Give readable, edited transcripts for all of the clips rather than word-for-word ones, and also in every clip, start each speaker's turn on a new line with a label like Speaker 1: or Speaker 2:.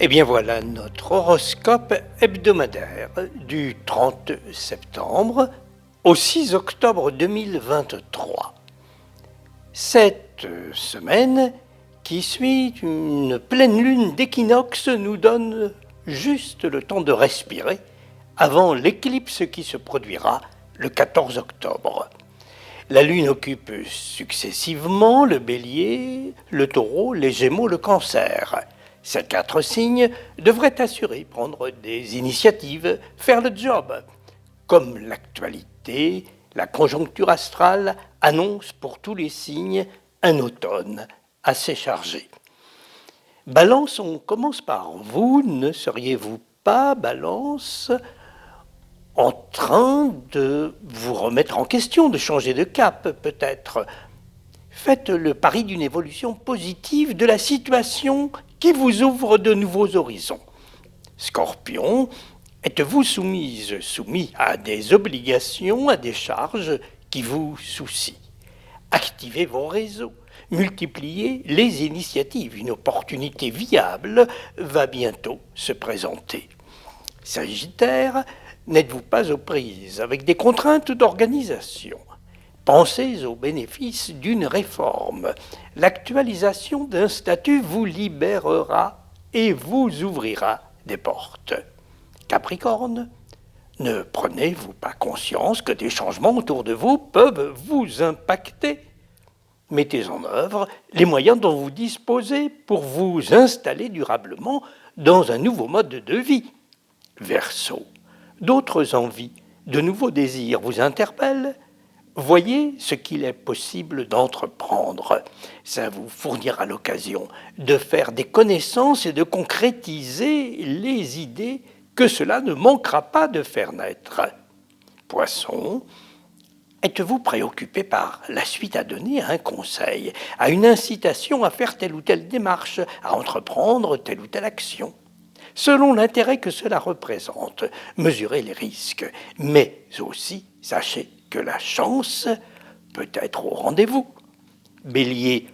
Speaker 1: Eh bien voilà notre horoscope hebdomadaire du 30 septembre au 6 octobre 2023. Cette semaine qui suit une pleine lune d'équinoxe nous donne juste le temps de respirer avant l'éclipse qui se produira le 14 octobre. La lune occupe successivement le bélier, le taureau, les gémeaux, le cancer. Ces 4 signes devraient assurer, prendre des initiatives, faire le job. Comme l'actualité, la conjoncture astrale annonce pour tous les signes un automne assez chargé. Balance, on commence par vous. Ne seriez-vous pas, Balance, en train de vous remettre en question, de changer de cap peut-être? Faites le pari d'une évolution positive de la situation qui vous ouvre de nouveaux horizons. Scorpion, êtes-vous soumis à des obligations, à des charges qui vous soucient? Activez vos réseaux, multipliez les initiatives. Une opportunité viable va bientôt se présenter. Sagittaire, n'êtes-vous pas aux prises avec des contraintes d'organisation? Pensez aux bénéfices d'une réforme. L'actualisation d'un statut vous libérera et vous ouvrira des portes. Capricorne, ne prenez-vous pas conscience que des changements autour de vous peuvent vous impacter? Mettez en œuvre les moyens dont vous disposez pour vous installer durablement dans un nouveau mode de vie. Verseau, d'autres envies, de nouveaux désirs vous interpellent? Voyez ce qu'il est possible d'entreprendre. Ça vous fournira l'occasion de faire des connaissances et de concrétiser les idées que cela ne manquera pas de faire naître. Poisson, êtes-vous préoccupé par la suite à donner à un conseil, à une incitation à faire telle ou telle démarche, à entreprendre telle ou telle action? Selon l'intérêt que cela représente, mesurez les risques, mais aussi sachez que la chance peut être au rendez-vous. Bélier,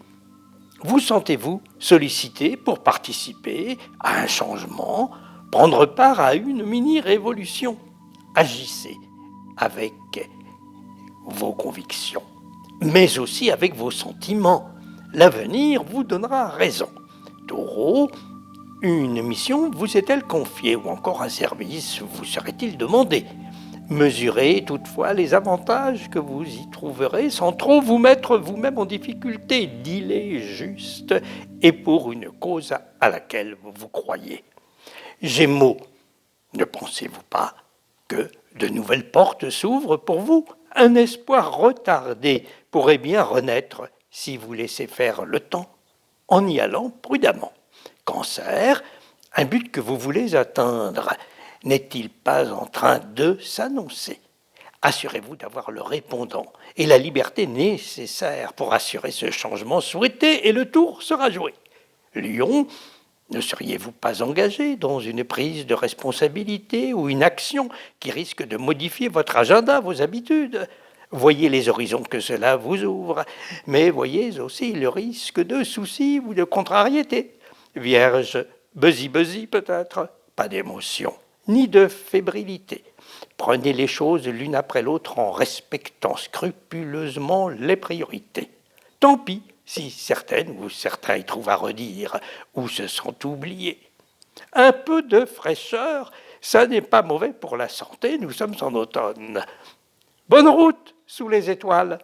Speaker 1: vous sentez-vous sollicité pour participer à un changement, prendre part à une mini-révolution? Agissez avec vos convictions, mais aussi avec vos sentiments. L'avenir vous donnera raison. Taureau, une mission vous est-elle confiée ou encore un service vous serait-il demandé? Mesurez toutefois les avantages que vous y trouverez sans trop vous mettre vous-même en difficulté. Dealez juste et pour une cause à laquelle vous croyez. Gémeaux, ne pensez-vous pas que de nouvelles portes s'ouvrent pour vous? Un espoir retardé pourrait bien renaître si vous laissez faire le temps en y allant prudemment. Cancer, un but que vous voulez atteindre n'est-il pas en train de s'annoncer? Assurez-vous d'avoir le répondant et la liberté nécessaire pour assurer ce changement souhaité et le tour sera joué. Lion, ne seriez-vous pas engagé dans une prise de responsabilité ou une action qui risque de modifier votre agenda, vos habitudes? Voyez les horizons que cela vous ouvre, mais voyez aussi le risque de soucis ou de contrariété. Vierge, buzzy peut-être, pas d'émotion ni de fébrilité. Prenez les choses l'une après l'autre en respectant scrupuleusement les priorités. Tant pis si certaines ou certains y trouvent à redire ou se sont oubliés. Un peu de fraîcheur, ça n'est pas mauvais pour la santé, nous sommes en automne. Bonne route sous les étoiles!